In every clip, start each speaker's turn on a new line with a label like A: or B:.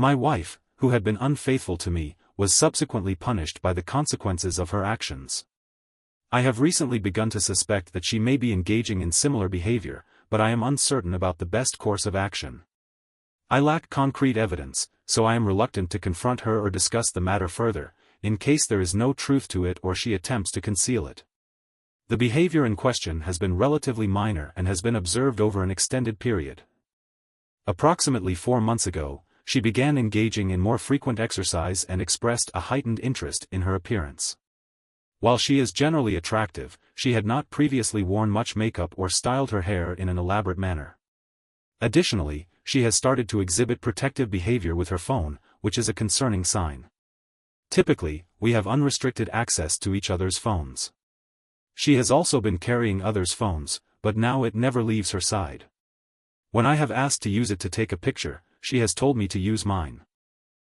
A: My wife, who had been unfaithful to me, was subsequently punished by the consequences of her actions. I have recently begun to suspect that she may be engaging in similar behavior, but I am uncertain about the best course of action. I lack concrete evidence, so I am reluctant to confront her or discuss the matter further, in case there is no truth to it or she attempts to conceal it. The behavior in question has been relatively minor and has been observed over an extended period. Approximately 4 months ago, she began engaging in more frequent exercise and expressed a heightened interest in her appearance. While she is generally attractive, she had not previously worn much makeup or styled her hair in an elaborate manner. Additionally, she has started to exhibit protective behavior with her phone, which is a concerning sign. Typically, we have unrestricted access to each other's phones. She has also been carrying others' phones, but now it never leaves her side. When I have asked to use it to take a picture, she has told me to use mine.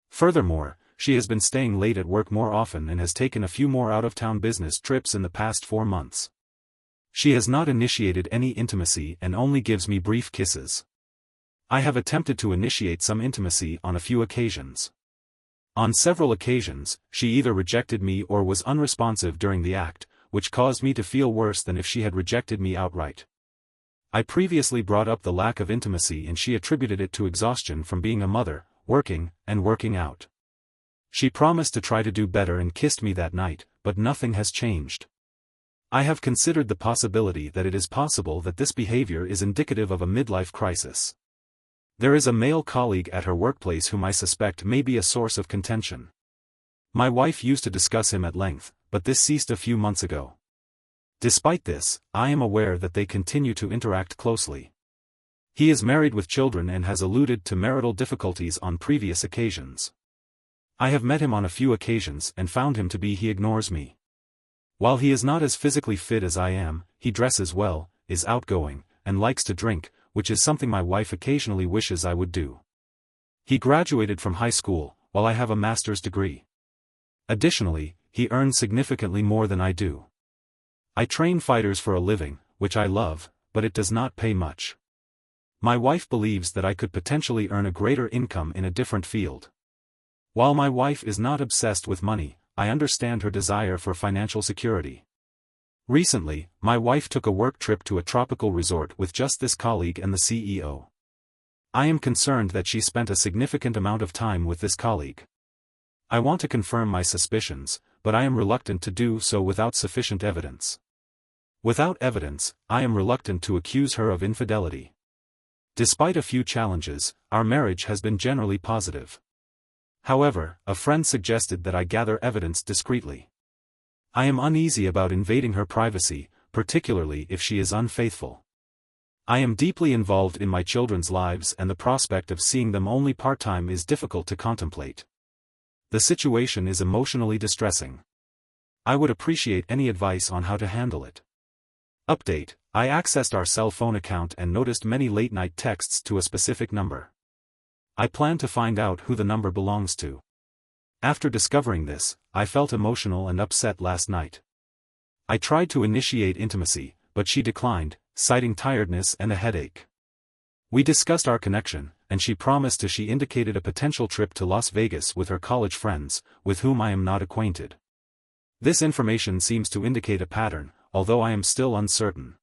A: Furthermore, she has been staying late at work more often and has taken a few more out-of-town business trips in the past 4 months. She has not initiated any intimacy and only gives me brief kisses. I have attempted to initiate some intimacy on a few occasions. On several occasions, she either rejected me or was unresponsive during the act, which caused me to feel worse than if she had rejected me outright. I previously brought up the lack of intimacy and she attributed it to exhaustion from being a mother, working, and working out. She promised to try to do better and kissed me that night, but nothing has changed. I have considered the possibility that it is possible that this behavior is indicative of a midlife crisis. There is a male colleague at her workplace whom I suspect may be a source of contention. My wife used to discuss him at length, but this ceased a few months ago. Despite this, I am aware that they continue to interact closely. He is married with children and has alluded to marital difficulties on previous occasions. I have met him on a few occasions and found him to be he ignores me. While he is not as physically fit as I am, he dresses well, is outgoing, and likes to drink, which is something my wife occasionally wishes I would do. He graduated from high school, while I have a master's degree. Additionally, he earns significantly more than I do. I train fighters for a living, which I love, but it does not pay much. My wife believes that I could potentially earn a greater income in a different field. While my wife is not obsessed with money, I understand her desire for financial security. Recently, my wife took a work trip to a tropical resort with just this colleague and the CEO. I am concerned that she spent a significant amount of time with this colleague. I want to confirm my suspicions, but I am reluctant to do so without sufficient evidence. Without evidence, I am reluctant to accuse her of infidelity. Despite a few challenges, our marriage has been generally positive. However, a friend suggested that I gather evidence discreetly. I am uneasy about invading her privacy, particularly if she is unfaithful. I am deeply involved in my children's lives and the prospect of seeing them only part-time is difficult to contemplate. The situation is emotionally distressing. I would appreciate any advice on how to handle it. Update: I accessed our cell phone account and noticed many late-night texts to a specific number. I plan to find out who the number belongs to. After discovering this, I felt emotional and upset last night. I tried to initiate intimacy, but she declined, citing tiredness and a headache. We discussed our connection, and she promised she indicated a potential trip to Las Vegas with her college friends, with whom I am not acquainted. This information seems to indicate a pattern, although I am still uncertain.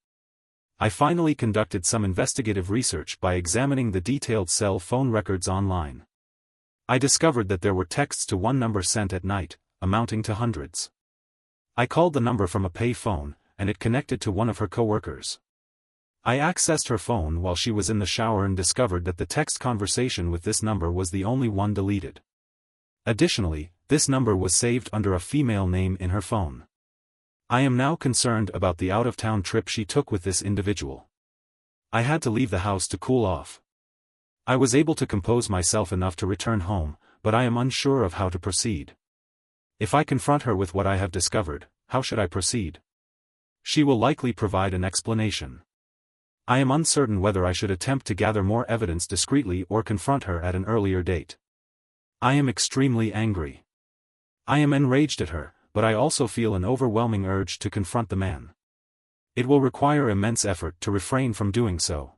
A: I finally conducted some investigative research by examining the detailed cell phone records online. I discovered that there were texts to one number sent at night, amounting to hundreds. I called the number from a pay phone, and it connected to one of her coworkers. I accessed her phone while she was in the shower and discovered that the text conversation with this number was the only one deleted. Additionally, this number was saved under a female name in her phone. I am now concerned about the out-of-town trip she took with this individual. I had to leave the house to cool off. I was able to compose myself enough to return home, but I am unsure of how to proceed. If I confront her with what I have discovered, how should I proceed? She will likely provide an explanation. I am uncertain whether I should attempt to gather more evidence discreetly or confront her at an earlier date. I am extremely angry. I am enraged at her, but I also feel an overwhelming urge to confront the man. It will require immense effort to refrain from doing so.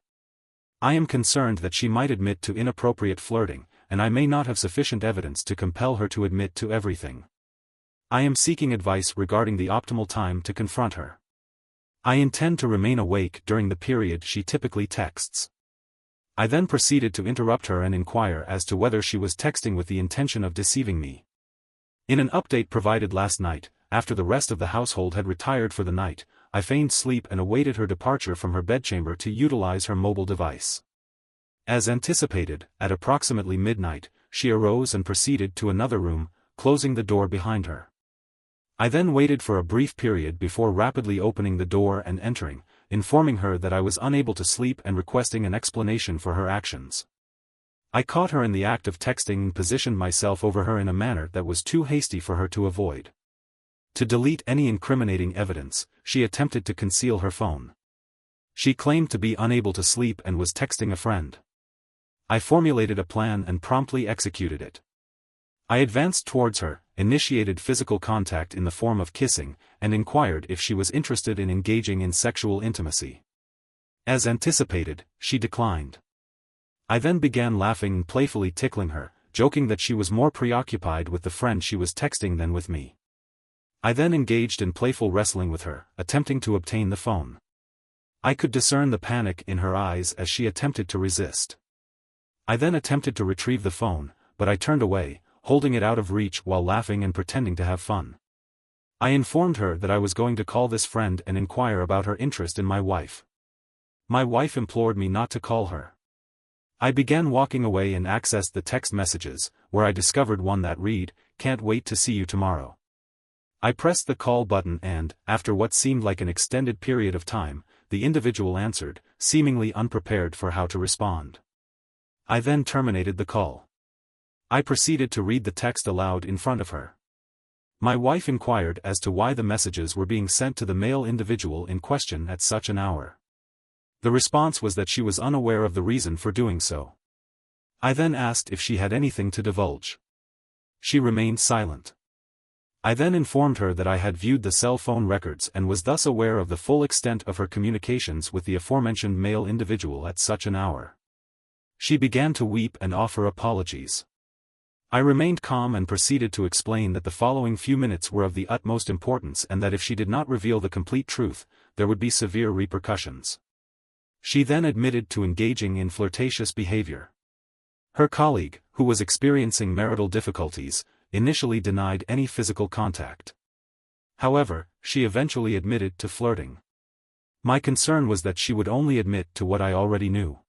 A: I am concerned that she might admit to inappropriate flirting, and I may not have sufficient evidence to compel her to admit to everything. I am seeking advice regarding the optimal time to confront her. I intend to remain awake during the period she typically texts. I then proceeded to interrupt her and inquire as to whether she was texting with the intention of deceiving me. In an update provided last night, after the rest of the household had retired for the night, I feigned sleep and awaited her departure from her bedchamber to utilize her mobile device. As anticipated, at approximately midnight, she arose and proceeded to another room, closing the door behind her. I then waited for a brief period before rapidly opening the door and entering, informing her that I was unable to sleep and requesting an explanation for her actions. I caught her in the act of texting and positioned myself over her in a manner that was too hasty for her to avoid. To delete any incriminating evidence, she attempted to conceal her phone. She claimed to be unable to sleep and was texting a friend. I formulated a plan and promptly executed it. I advanced towards her, initiated physical contact in the form of kissing, and inquired if she was interested in engaging in sexual intimacy. As anticipated, she declined. I then began laughing and playfully tickling her, joking that she was more preoccupied with the friend she was texting than with me. I then engaged in playful wrestling with her, attempting to obtain the phone. I could discern the panic in her eyes as she attempted to resist. I then attempted to retrieve the phone, but I turned away, holding it out of reach while laughing and pretending to have fun. I informed her that I was going to call this friend and inquire about her interest in my wife. My wife implored me not to call her. I began walking away and accessed the text messages, where I discovered one that read, "Can't wait to see you tomorrow." I pressed the call button and, after what seemed like an extended period of time, the individual answered, seemingly unprepared for how to respond. I then terminated the call. I proceeded to read the text aloud in front of her. My wife inquired as to why the messages were being sent to the male individual in question at such an hour. The response was that she was unaware of the reason for doing so. I then asked if she had anything to divulge. She remained silent. I then informed her that I had viewed the cell phone records and was thus aware of the full extent of her communications with the aforementioned male individual at such an hour. She began to weep and offer apologies. I remained calm and proceeded to explain that the following few minutes were of the utmost importance and that if she did not reveal the complete truth, there would be severe repercussions. She then admitted to engaging in flirtatious behavior. Her colleague, who was experiencing marital difficulties, initially denied any physical contact. However, she eventually admitted to flirting. My concern was that she would only admit to what I already knew.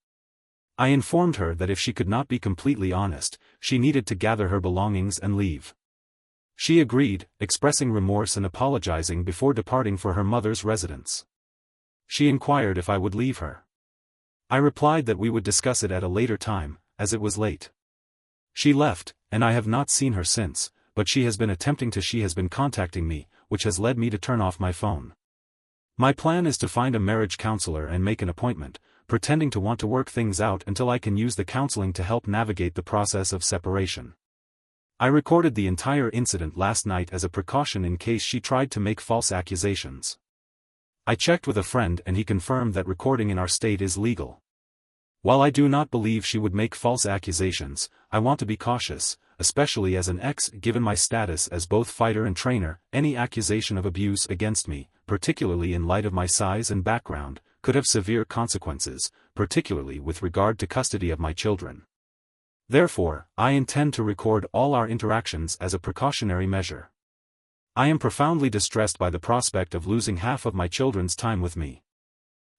A: I informed her that if she could not be completely honest, she needed to gather her belongings and leave. She agreed, expressing remorse and apologizing before departing for her mother's residence. She inquired if I would leave her. I replied that we would discuss it at a later time, as it was late. She left, and I have not seen her since, but she has been contacting me, which has led me to turn off my phone. My plan is to find a marriage counselor and make an appointment, pretending to want to work things out until I can use the counseling to help navigate the process of separation. I recorded the entire incident last night as a precaution in case she tried to make false accusations. I checked with a friend and he confirmed that recording in our state is legal. While I do not believe she would make false accusations, I want to be cautious, especially as an ex. Given my status as both fighter and trainer, any accusation of abuse against me, particularly in light of my size and background, could have severe consequences, particularly with regard to custody of my children. Therefore, I intend to record all our interactions as a precautionary measure. I am profoundly distressed by the prospect of losing half of my children's time with me.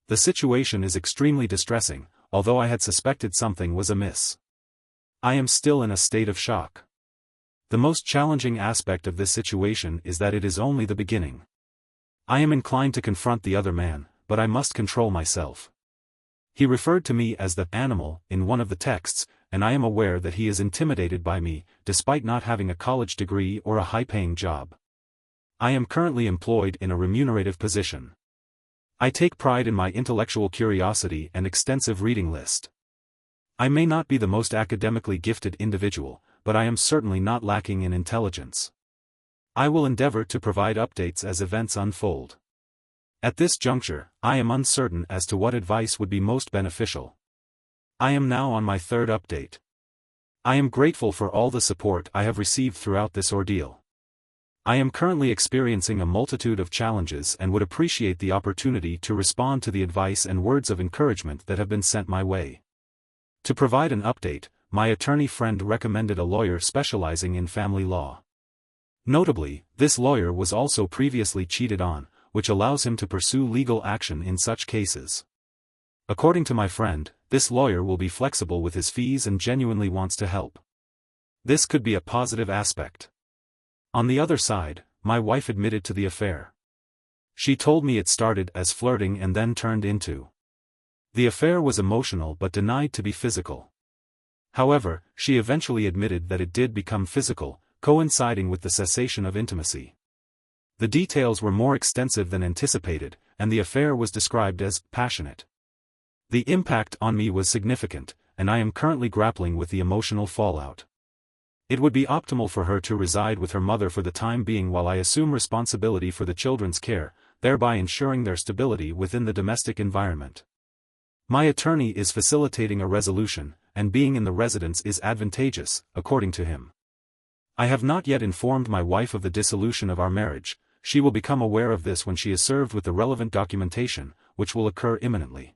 A: The situation is extremely distressing, although I had suspected something was amiss. I am still in a state of shock. The most challenging aspect of this situation is that it is only the beginning. I am inclined to confront the other man, but I must control myself. He referred to me as the animal in one of the texts, and I am aware that he is intimidated by me, despite not having a college degree or a high-paying job. I am currently employed in a remunerative position. I take pride in my intellectual curiosity and extensive reading list. I may not be the most academically gifted individual, but I am certainly not lacking in intelligence. I will endeavor to provide updates as events unfold. At this juncture, I am uncertain as to what advice would be most beneficial. I am now on my third update. I am grateful for all the support I have received throughout this ordeal. I am currently experiencing a multitude of challenges and would appreciate the opportunity to respond to the advice and words of encouragement that have been sent my way. To provide an update, my attorney friend recommended a lawyer specializing in family law. Notably, this lawyer was also previously cheated on, which allows him to pursue legal action in such cases. According to my friend, this lawyer will be flexible with his fees and genuinely wants to help. This could be a positive aspect. On the other side, my wife admitted to the affair. She told me it started as flirting and then turned into. The affair was emotional but denied to be physical. However, she eventually admitted that it did become physical, coinciding with the cessation of intimacy. The details were more extensive than anticipated, and the affair was described as passionate. The impact on me was significant, and I am currently grappling with the emotional fallout. It would be optimal for her to reside with her mother for the time being while I assume responsibility for the children's care, thereby ensuring their stability within the domestic environment. My attorney is facilitating a resolution, and being in the residence is advantageous, according to him. I have not yet informed my wife of the dissolution of our marriage. She will become aware of this when she is served with the relevant documentation, which will occur imminently.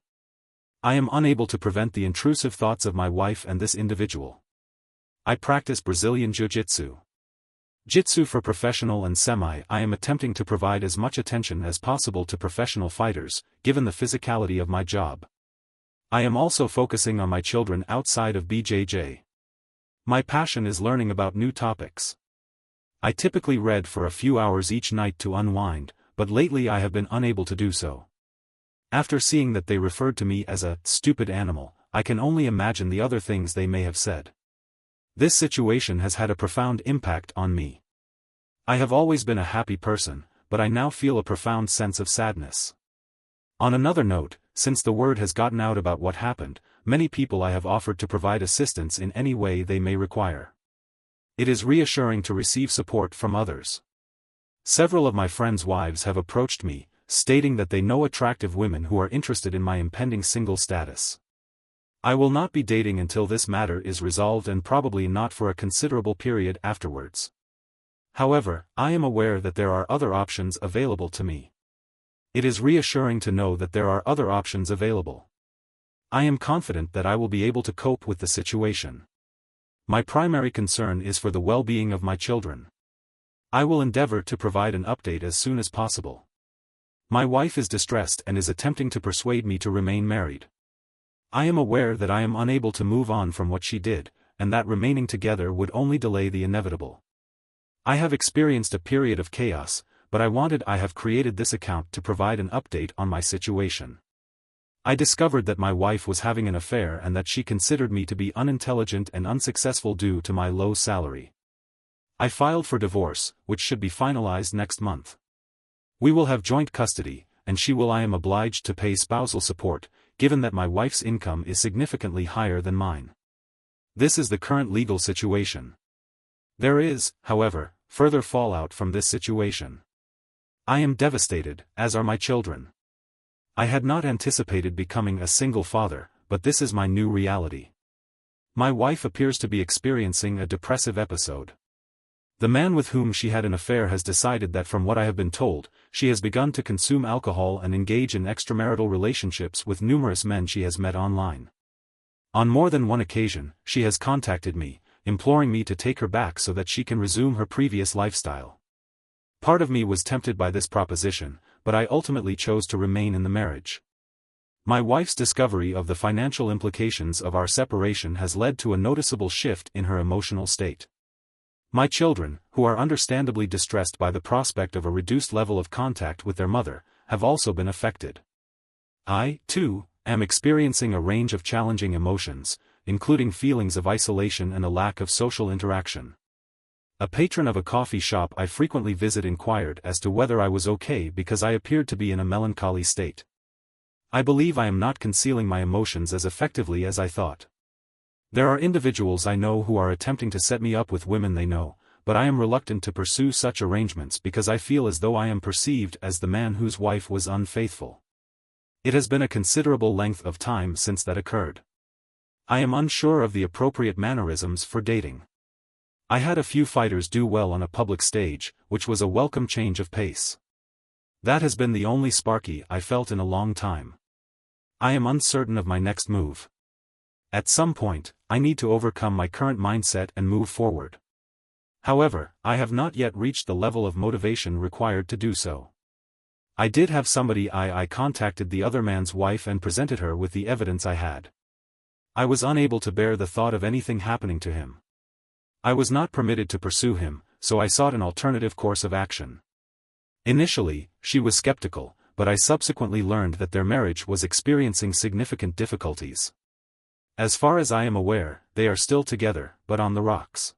A: I am unable to prevent the intrusive thoughts of my wife and this individual. I practice Brazilian Jiu-Jitsu. Jitsu for professional and semi. I am attempting to provide as much attention as possible to professional fighters, given the physicality of my job. I am also focusing on my children outside of BJJ. My passion is learning about new topics. I typically read for a few hours each night to unwind, but lately I have been unable to do so. After seeing that they referred to me as a stupid animal, I can only imagine the other things they may have said. This situation has had a profound impact on me. I have always been a happy person, but I now feel a profound sense of sadness. On another note, since the word has gotten out about what happened, many people I have offered to provide assistance in any way they may require. It is reassuring to receive support from others. Several of my friends' wives have approached me, stating that they know attractive women who are interested in my impending single status. I will not be dating until this matter is resolved and probably not for a considerable period afterwards. However, I am aware that there are other options available to me. It is reassuring to know that there are other options available. I am confident that I will be able to cope with the situation. My primary concern is for the well-being of my children. I will endeavor to provide an update as soon as possible. My wife is distressed and is attempting to persuade me to remain married. I am aware that I am unable to move on from what she did, and that remaining together would only delay the inevitable. I have experienced a period of chaos, but I have created this account to provide an update on my situation. I discovered that my wife was having an affair and that she considered me to be unintelligent and unsuccessful due to my low salary. I filed for divorce, which should be finalized next month. We will have joint custody, and I am obliged to pay spousal support, given that my wife's income is significantly higher than mine. This is the current legal situation. There is, however, further fallout from this situation. I am devastated, as are my children. I had not anticipated becoming a single father, but this is my new reality. My wife appears to be experiencing a depressive episode. The man with whom she had an affair has decided that, from what I have been told, she has begun to consume alcohol and engage in extramarital relationships with numerous men she has met online. On more than one occasion, she has contacted me, imploring me to take her back so that she can resume her previous lifestyle. Part of me was tempted by this proposition, but I ultimately chose to remain in the marriage. My wife's discovery of the financial implications of our separation has led to a noticeable shift in her emotional state. My children, who are understandably distressed by the prospect of a reduced level of contact with their mother, have also been affected. I, too, am experiencing a range of challenging emotions, including feelings of isolation and a lack of social interaction. A patron of a coffee shop I frequently visit inquired as to whether I was okay because I appeared to be in a melancholy state. I believe I am not concealing my emotions as effectively as I thought. There are individuals I know who are attempting to set me up with women they know, but I am reluctant to pursue such arrangements because I feel as though I am perceived as the man whose wife was unfaithful. It has been a considerable length of time since that occurred. I am unsure of the appropriate mannerisms for dating. I had a few fighters do well on a public stage, which was a welcome change of pace. That has been the only sparky I felt in a long time. I am uncertain of my next move. At some point, I need to overcome my current mindset and move forward. However, I have not yet reached the level of motivation required to do so. I did have somebody. I contacted the other man's wife and presented her with the evidence I had. I was unable to bear the thought of anything happening to him. I was not permitted to pursue him, so I sought an alternative course of action. Initially, she was skeptical, but I subsequently learned that their marriage was experiencing significant difficulties. As far as I am aware, they are still together, but on the rocks.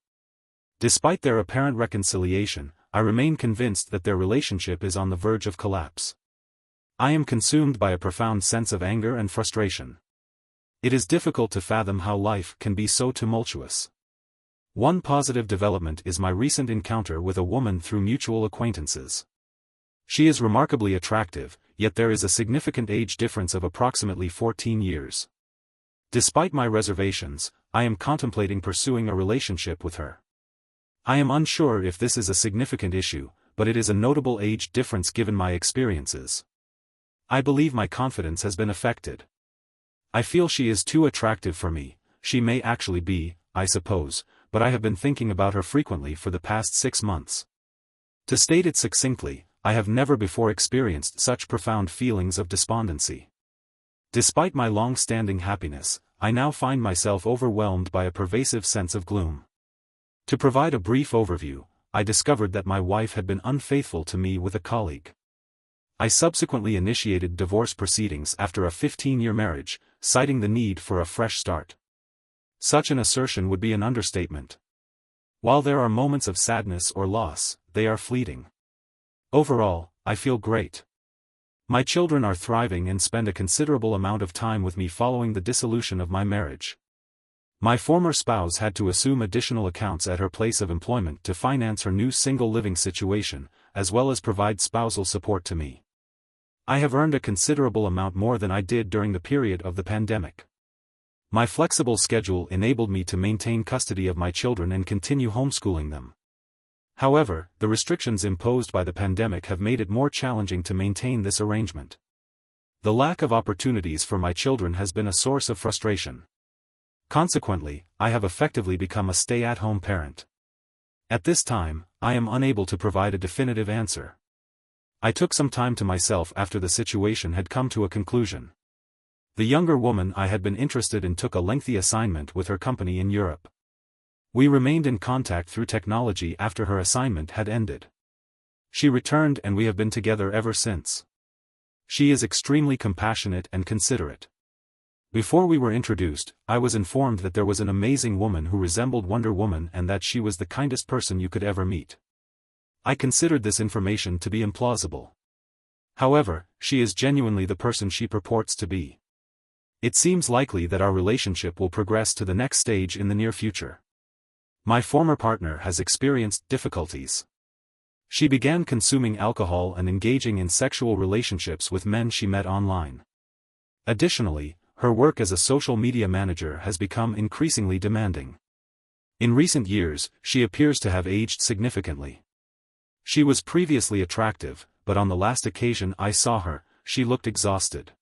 A: Despite their apparent reconciliation, I remain convinced that their relationship is on the verge of collapse. I am consumed by a profound sense of anger and frustration. It is difficult to fathom how life can be so tumultuous. One positive development is my recent encounter with a woman through mutual acquaintances. She is remarkably attractive, yet there is a significant age difference of approximately 14 years. Despite my reservations, I am contemplating pursuing a relationship with her. I am unsure if this is a significant issue, but it is a notable age difference given my experiences. I believe my confidence has been affected. I feel she is too attractive for me. She may actually be, I suppose, but I have been thinking about her frequently for the past 6 months. To state it succinctly, I have never before experienced such profound feelings of despondency. Despite my long-standing happiness, I now find myself overwhelmed by a pervasive sense of gloom. To provide a brief overview, I discovered that my wife had been unfaithful to me with a colleague. I subsequently initiated divorce proceedings after a 15-year marriage, citing the need for a fresh start. Such an assertion would be an understatement. While there are moments of sadness or loss, they are fleeting. Overall, I feel great. My children are thriving and spend a considerable amount of time with me following the dissolution of my marriage. My former spouse had to assume additional accounts at her place of employment to finance her new single living situation, as well as provide spousal support to me. I have earned a considerable amount more than I did during the period of the pandemic. My flexible schedule enabled me to maintain custody of my children and continue homeschooling them. However, the restrictions imposed by the pandemic have made it more challenging to maintain this arrangement. The lack of opportunities for my children has been a source of frustration. Consequently, I have effectively become a stay-at-home parent. At this time, I am unable to provide a definitive answer. I took some time to myself after the situation had come to a conclusion. The younger woman I had been interested in took a lengthy assignment with her company in Europe. We remained in contact through technology after her assignment had ended. She returned and we have been together ever since. She is extremely compassionate and considerate. Before we were introduced, I was informed that there was an amazing woman who resembled Wonder Woman and that she was the kindest person you could ever meet. I considered this information to be implausible. However, she is genuinely the person she purports to be. It seems likely that our relationship will progress to the next stage in the near future. My former partner has experienced difficulties. She began consuming alcohol and engaging in sexual relationships with men she met online. Additionally, her work as a social media manager has become increasingly demanding. In recent years, she appears to have aged significantly. She was previously attractive, but on the last occasion I saw her, she looked exhausted.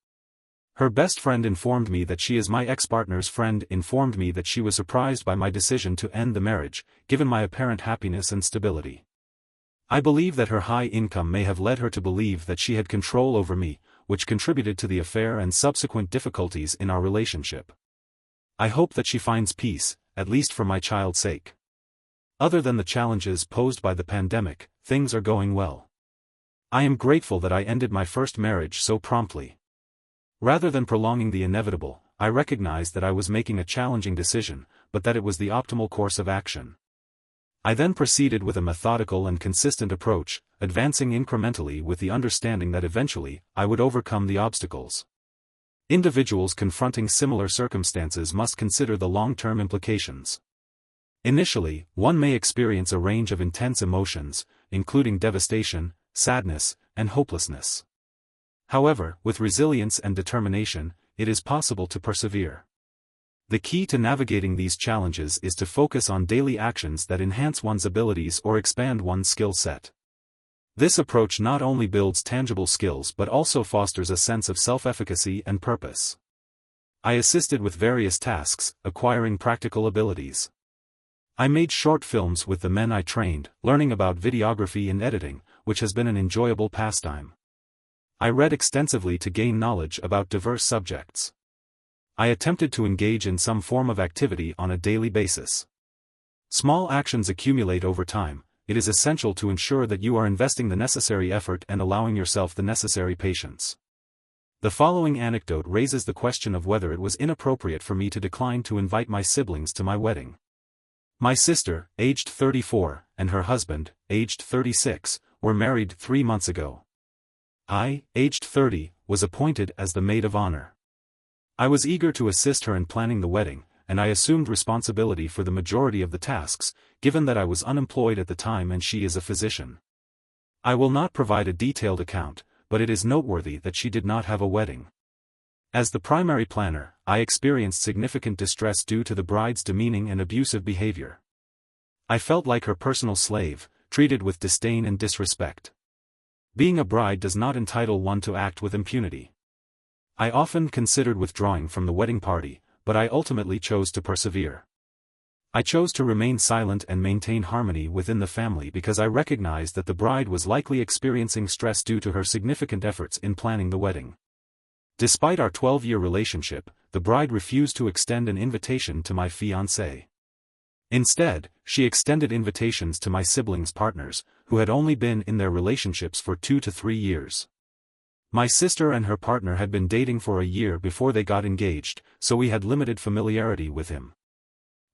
A: Her best friend informed me that she is my ex-partner's friend informed me that she was surprised by my decision to end the marriage, given my apparent happiness and stability. I believe that her high income may have led her to believe that she had control over me, which contributed to the affair and subsequent difficulties in our relationship. I hope that she finds peace, at least for my child's sake. Other than the challenges posed by the pandemic, things are going well. I am grateful that I ended my first marriage so promptly. Rather than prolonging the inevitable, I recognized that I was making a challenging decision, but that it was the optimal course of action. I then proceeded with a methodical and consistent approach, advancing incrementally with the understanding that eventually, I would overcome the obstacles. Individuals confronting similar circumstances must consider the long-term implications. Initially, one may experience a range of intense emotions, including devastation, sadness, and hopelessness. However, with resilience and determination, it is possible to persevere. The key to navigating these challenges is to focus on daily actions that enhance one's abilities or expand one's skill set. This approach not only builds tangible skills but also fosters a sense of self-efficacy and purpose. I assisted with various tasks, acquiring practical abilities. I made short films with the men I trained, learning about videography and editing, which has been an enjoyable pastime. I read extensively to gain knowledge about diverse subjects. I attempted to engage in some form of activity on a daily basis. Small actions accumulate over time. It is essential to ensure that you are investing the necessary effort and allowing yourself the necessary patience. The following anecdote raises the question of whether it was inappropriate for me to decline to invite my siblings to my wedding. My sister, aged 34, and her husband, aged 36, were married 3 months ago. I, aged 30, was appointed as the maid of honor. I was eager to assist her in planning the wedding, and I assumed responsibility for the majority of the tasks, given that I was unemployed at the time and she is a physician. I will not provide a detailed account, but it is noteworthy that she did not have a wedding. As the primary planner, I experienced significant distress due to the bride's demeaning and abusive behavior. I felt like her personal slave, treated with disdain and disrespect. Being a bride does not entitle one to act with impunity. I often considered withdrawing from the wedding party, but I ultimately chose to persevere. I chose to remain silent and maintain harmony within the family because I recognized that the bride was likely experiencing stress due to her significant efforts in planning the wedding. Despite our 12-year relationship, the bride refused to extend an invitation to my fiancé. Instead, she extended invitations to my siblings' partners, who had only been in their relationships for 2 to 3 years. My sister and her partner had been dating for a year before they got engaged, so we had limited familiarity with him.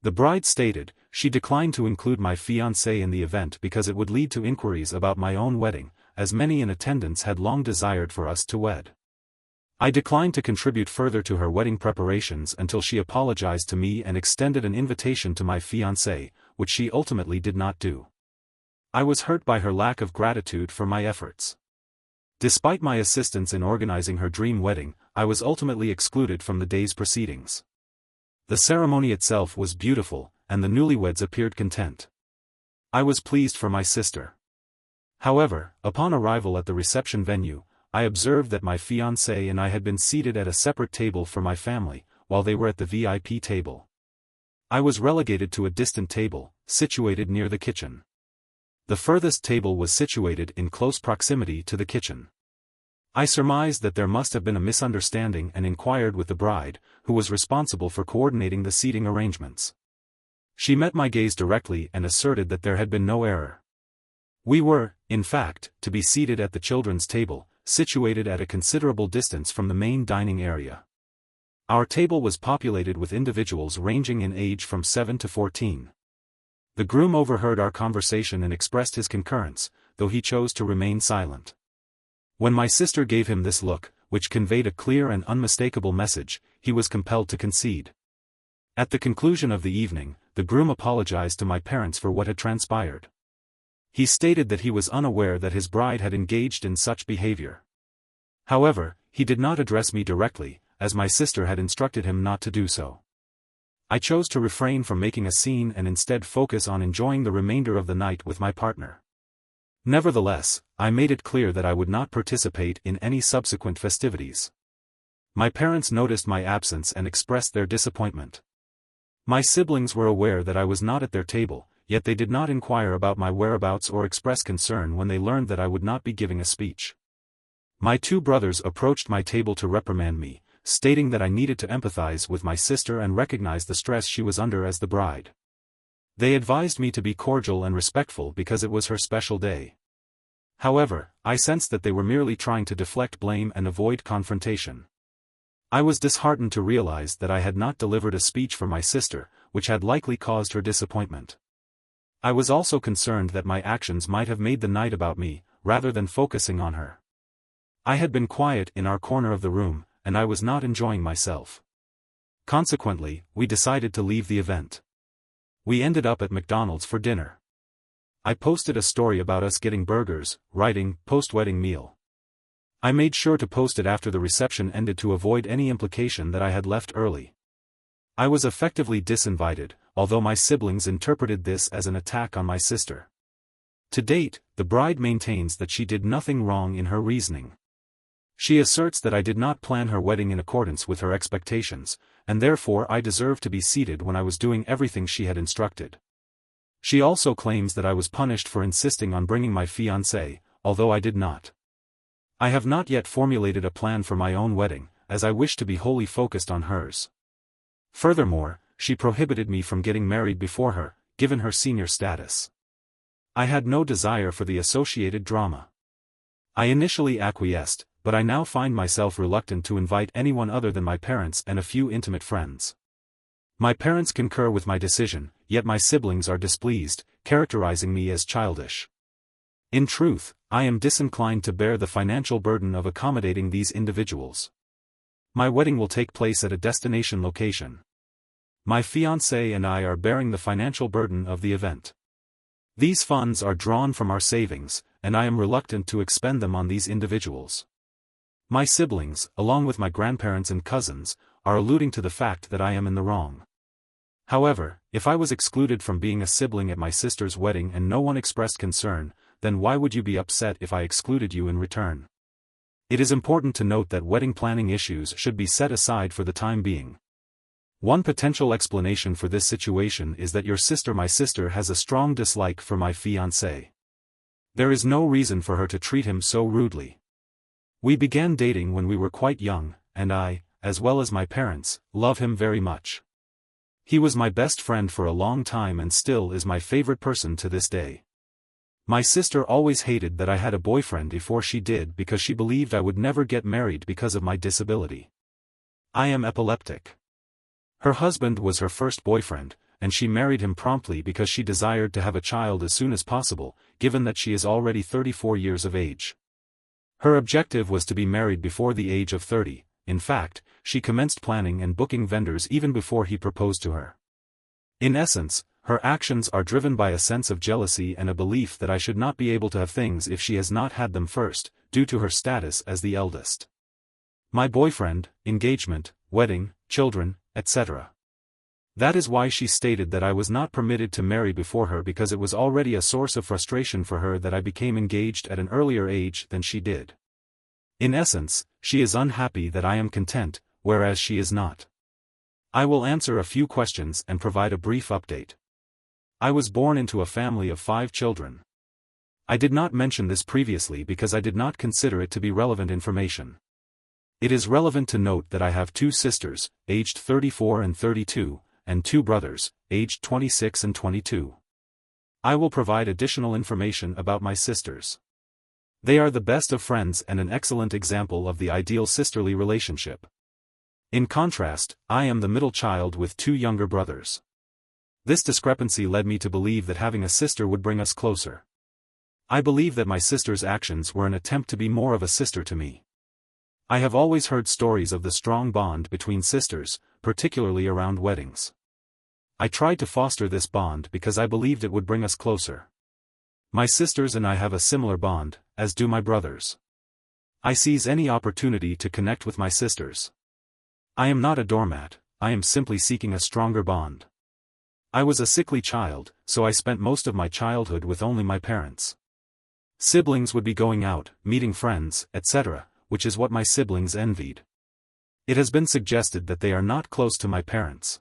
A: The bride stated, she declined to include my fiancé in the event because it would lead to inquiries about my own wedding, as many in attendance had long desired for us to wed. I declined to contribute further to her wedding preparations until she apologized to me and extended an invitation to my fiancé, which she ultimately did not do. I was hurt by her lack of gratitude for my efforts. Despite my assistance in organizing her dream wedding, I was ultimately excluded from the day's proceedings. The ceremony itself was beautiful, and the newlyweds appeared content. I was pleased for my sister. However, upon arrival at the reception venue, I observed that my fiancé and I had been seated at a separate table for my family, while they were at the VIP table. I was relegated to a distant table, situated near the kitchen. The furthest table was situated in close proximity to the kitchen. I surmised that there must have been a misunderstanding and inquired with the bride, who was responsible for coordinating the seating arrangements. She met my gaze directly and asserted that there had been no error. We were, in fact, to be seated at the children's table, situated at a considerable distance from the main dining area. Our table was populated with individuals ranging in age from 7 to 14. The groom overheard our conversation and expressed his concurrence, though he chose to remain silent. When my sister gave him this look, which conveyed a clear and unmistakable message, he was compelled to concede. At the conclusion of the evening, the groom apologized to my parents for what had transpired. He stated that he was unaware that his bride had engaged in such behavior. However, he did not address me directly, as my sister had instructed him not to do so. I chose to refrain from making a scene and instead focus on enjoying the remainder of the night with my partner. Nevertheless, I made it clear that I would not participate in any subsequent festivities. My parents noticed my absence and expressed their disappointment. My siblings were aware that I was not at their table, yet they did not inquire about my whereabouts or express concern when they learned that I would not be giving a speech. My 2 brothers approached my table to reprimand me, stating that I needed to empathize with my sister and recognize the stress she was under as the bride. They advised me to be cordial and respectful because it was her special day. However, I sensed that they were merely trying to deflect blame and avoid confrontation. I was disheartened to realize that I had not delivered a speech for my sister, which had likely caused her disappointment. I was also concerned that my actions might have made the night about me, rather than focusing on her. I had been quiet in our corner of the room, and I was not enjoying myself. Consequently, we decided to leave the event. We ended up at McDonald's for dinner. I posted a story about us getting burgers, writing, post-wedding meal. I made sure to post it after the reception ended to avoid any implication that I had left early. I was effectively disinvited, although my siblings interpreted this as an attack on my sister. To date, the bride maintains that she did nothing wrong in her reasoning. She asserts that I did not plan her wedding in accordance with her expectations, and therefore I deserve to be seated when I was doing everything she had instructed. She also claims that I was punished for insisting on bringing my fiancé, although I did not. I have not yet formulated a plan for my own wedding, as I wish to be wholly focused on hers. Furthermore, she prohibited me from getting married before her, given her senior status. I had no desire for the associated drama. I initially acquiesced, but I now find myself reluctant to invite anyone other than my parents and a few intimate friends. My parents concur with my decision, yet my siblings are displeased, characterizing me as childish. In truth, I am disinclined to bear the financial burden of accommodating these individuals. My wedding will take place at a destination location. My fiancé and I are bearing the financial burden of the event. These funds are drawn from our savings, and I am reluctant to expend them on these individuals. My siblings, along with my grandparents and cousins, are alluding to the fact that I am in the wrong. However, if I was excluded from being a sibling at my sister's wedding and no one expressed concern, then why would you be upset if I excluded you in return? It is important to note that wedding planning issues should be set aside for the time being. One potential explanation for this situation is that my sister has a strong dislike for my fiancé. There is no reason for her to treat him so rudely. We began dating when we were quite young, and I, as well as my parents, love him very much. He was my best friend for a long time and still is my favorite person to this day. My sister always hated that I had a boyfriend before she did because she believed I would never get married because of my disability. I am epileptic. Her husband was her first boyfriend, and she married him promptly because she desired to have a child as soon as possible, given that she is already 34 years of age. Her objective was to be married before the age of 30, in fact, she commenced planning and booking vendors even before he proposed to her. In essence, her actions are driven by a sense of jealousy and a belief that I should not be able to have things if she has not had them first, due to her status as the eldest. My boyfriend, engagement, wedding, children, etc. That is why she stated that I was not permitted to marry before her because it was already a source of frustration for her that I became engaged at an earlier age than she did. In essence, she is unhappy that I am content, whereas she is not. I will answer a few questions and provide a brief update. I was born into a family of 5 children. I did not mention this previously because I did not consider it to be relevant information. It is relevant to note that I have 2 sisters, aged 34 and 32, and 2 brothers, aged 26 and 22. I will provide additional information about my sisters. They are the best of friends and an excellent example of the ideal sisterly relationship. In contrast, I am the middle child with 2 younger brothers. This discrepancy led me to believe that having a sister would bring us closer. I believe that my sister's actions were an attempt to be more of a sister to me. I have always heard stories of the strong bond between sisters, particularly around weddings. I tried to foster this bond because I believed it would bring us closer. My sisters and I have a similar bond, as do my brothers. I seize any opportunity to connect with my sisters. I am not a doormat, I am simply seeking a stronger bond. I was a sickly child, so I spent most of my childhood with only my parents. Siblings would be going out, meeting friends, etc., which is what my siblings envied. It has been suggested that they are not close to my parents.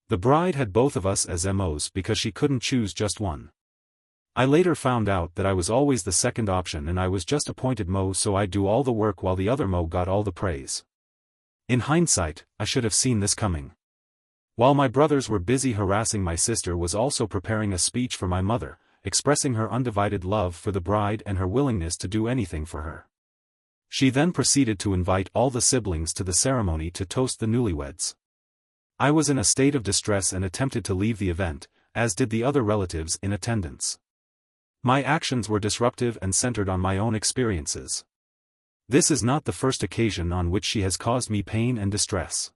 A: The bride had both of us as MOs because she couldn't choose just one. I later found out that I was always the second option and I was just appointed Mo, so I'd do all the work while the other Mo got all the praise. In hindsight, I should have seen this coming. While my brothers were busy harassing, my sister was also preparing a speech for my mother, expressing her undivided love for the bride and her willingness to do anything for her. She then proceeded to invite all the siblings to the ceremony to toast the newlyweds. I was in a state of distress and attempted to leave the event, as did the other relatives in attendance. My actions were disruptive and centered on my own experiences. This is not the first occasion on which she has caused me pain and distress.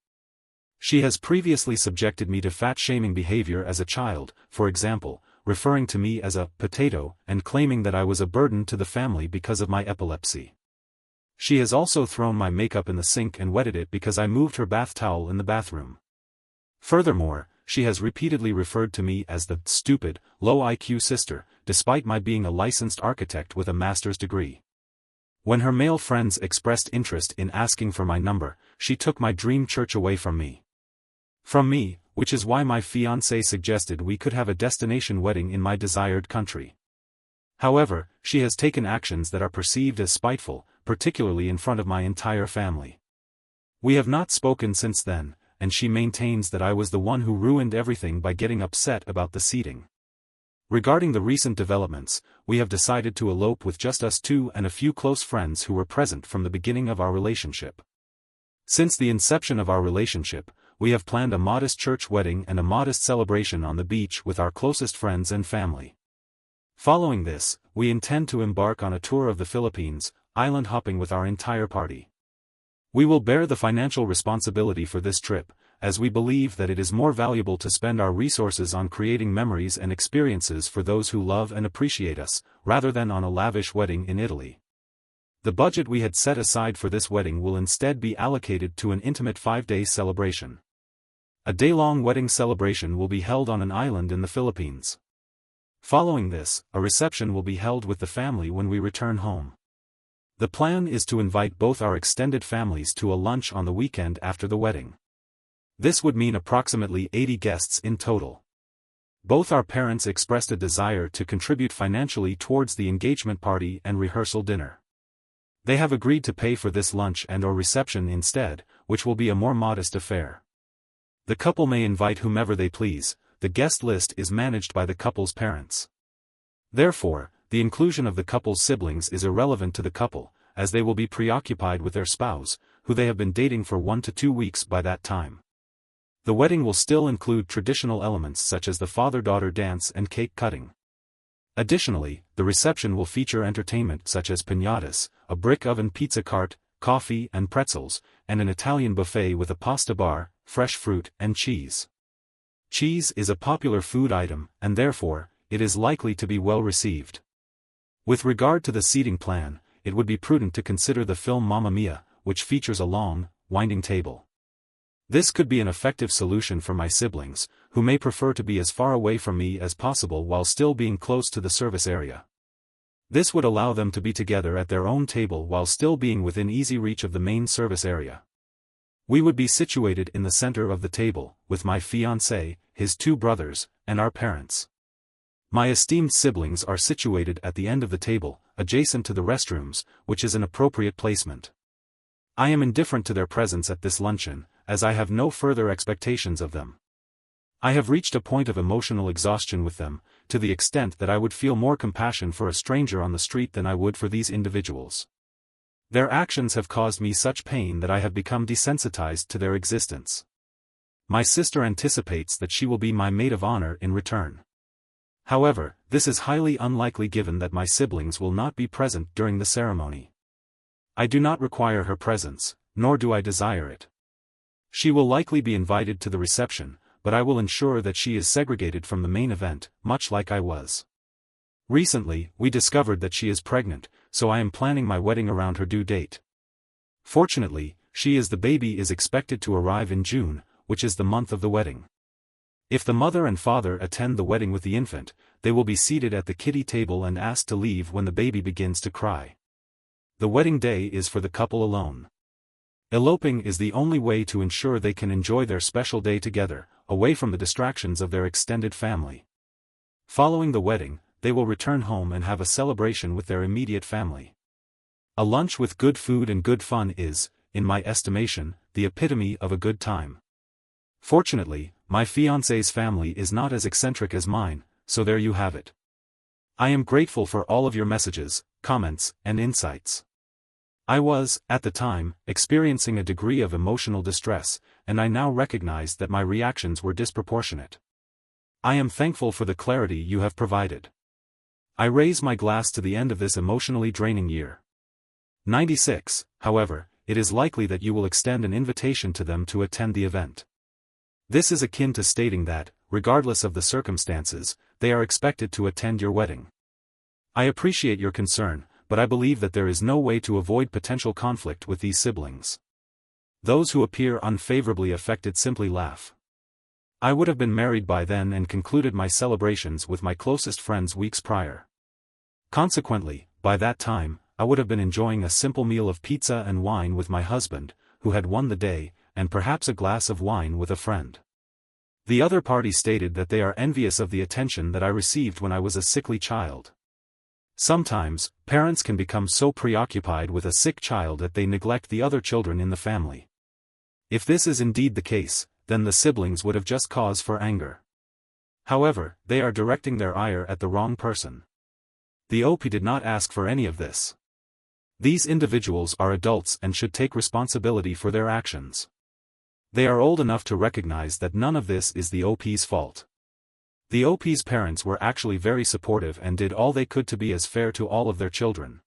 A: She has previously subjected me to fat-shaming behavior as a child, for example, referring to me as a potato and claiming that I was a burden to the family because of my epilepsy. She has also thrown my makeup in the sink and wetted it because I moved her bath towel in the bathroom. Furthermore, she has repeatedly referred to me as the stupid, low IQ sister, despite my being a licensed architect with a master's degree. When her male friends expressed interest in asking for my number, she took my dream church away from me. Which is why my fiancé suggested we could have a destination wedding in my desired country. However, she has taken actions that are perceived as spiteful, particularly in front of my entire family. We have not spoken since then, and she maintains that I was the one who ruined everything by getting upset about the seating. Regarding the recent developments, we have decided to elope with just us two and a few close friends who were present from the beginning of our relationship. Since the inception of our relationship, we have planned a modest church wedding and a modest celebration on the beach with our closest friends and family. Following this, we intend to embark on a tour of the Philippines, island hopping with our entire party. We will bear the financial responsibility for this trip, as we believe that it is more valuable to spend our resources on creating memories and experiences for those who love and appreciate us, rather than on a lavish wedding in Italy. The budget we had set aside for this wedding will instead be allocated to an intimate 5-day celebration. A day-long wedding celebration will be held on an island in the Philippines. Following this, a reception will be held with the family when we return home. The plan is to invite both our extended families to a lunch on the weekend after the wedding. This would mean approximately 80 guests in total. Both our parents expressed a desire to contribute financially towards the engagement party and rehearsal dinner. They have agreed to pay for this lunch and/or reception instead, which will be a more modest affair. The couple may invite whomever they please. The guest list is managed by the couple's parents. Therefore, the inclusion of the couple's siblings is irrelevant to the couple, as they will be preoccupied with their spouse, who they have been dating for 1 to 2 weeks by that time. The wedding will still include traditional elements such as the father-daughter dance and cake cutting. Additionally, the reception will feature entertainment such as piñatas, a brick oven pizza cart, coffee and pretzels, and an Italian buffet with a pasta bar, fresh fruit and cheese. Cheese is a popular food item, and therefore, it is likely to be well received. With regard to the seating plan, it would be prudent to consider the film Mamma Mia, which features a long, winding table. This could be an effective solution for my siblings, who may prefer to be as far away from me as possible while still being close to the service area. This would allow them to be together at their own table while still being within easy reach of the main service area. We would be situated in the center of the table, with my fiancé, his 2 brothers, and our parents. My esteemed siblings are situated at the end of the table, adjacent to the restrooms, which is an appropriate placement. I am indifferent to their presence at this luncheon, as I have no further expectations of them. I have reached a point of emotional exhaustion with them, to the extent that I would feel more compassion for a stranger on the street than I would for these individuals. Their actions have caused me such pain that I have become desensitized to their existence. My sister anticipates that she will be my maid of honor in return. However, this is highly unlikely given that my siblings will not be present during the ceremony. I do not require her presence, nor do I desire it. She will likely be invited to the reception, but I will ensure that she is segregated from the main event, much like I was. Recently, we discovered that she is pregnant, so I am planning my wedding around her due date. Fortunately, the baby is expected to arrive in June, which is the month of the wedding. If the mother and father attend the wedding with the infant, they will be seated at the kiddie table and asked to leave when the baby begins to cry. The wedding day is for the couple alone. Eloping is the only way to ensure they can enjoy their special day together, away from the distractions of their extended family. Following the wedding, they will return home and have a celebration with their immediate family. A lunch with good food and good fun is, in my estimation, the epitome of a good time. Fortunately, my fiancé's family is not as eccentric as mine, so there you have it. I am grateful for all of your messages, comments, and insights. I was, at the time, experiencing a degree of emotional distress, and I now recognize that my reactions were disproportionate. I am thankful for the clarity you have provided. I raise my glass to the end of this emotionally draining year. 96, however, it is likely that you will extend an invitation to them to attend the event. This is akin to stating that, regardless of the circumstances, they are expected to attend your wedding. I appreciate your concern, but I believe that there is no way to avoid potential conflict with these siblings. Those who appear unfavorably affected simply laugh. I would have been married by then and concluded my celebrations with my closest friends weeks prior. Consequently, by that time, I would have been enjoying a simple meal of pizza and wine with my husband, who had won the day, and perhaps a glass of wine with a friend. The other party stated that they are envious of the attention that I received when I was a sickly child. Sometimes, parents can become so preoccupied with a sick child that they neglect the other children in the family. If this is indeed the case, then the siblings would have just cause for anger. However, they are directing their ire at the wrong person. The OP did not ask for any of this. These individuals are adults and should take responsibility for their actions. They are old enough to recognize that none of this is the OP's fault. The OP's parents were actually very supportive and did all they could to be as fair to all of their children.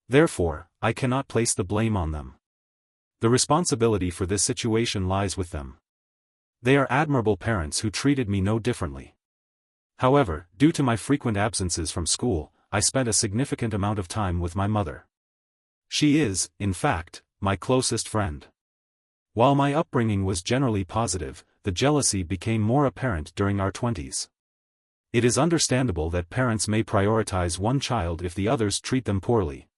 A: Therefore, I cannot place the blame on them. The responsibility for this situation lies with them. They are admirable parents who treated me no differently. However, due to my frequent absences from school, I spent a significant amount of time with my mother. She is, in fact, my closest friend. While my upbringing was generally positive, the jealousy became more apparent during our 20s. It is understandable that parents may prioritize one child if the others treat them poorly.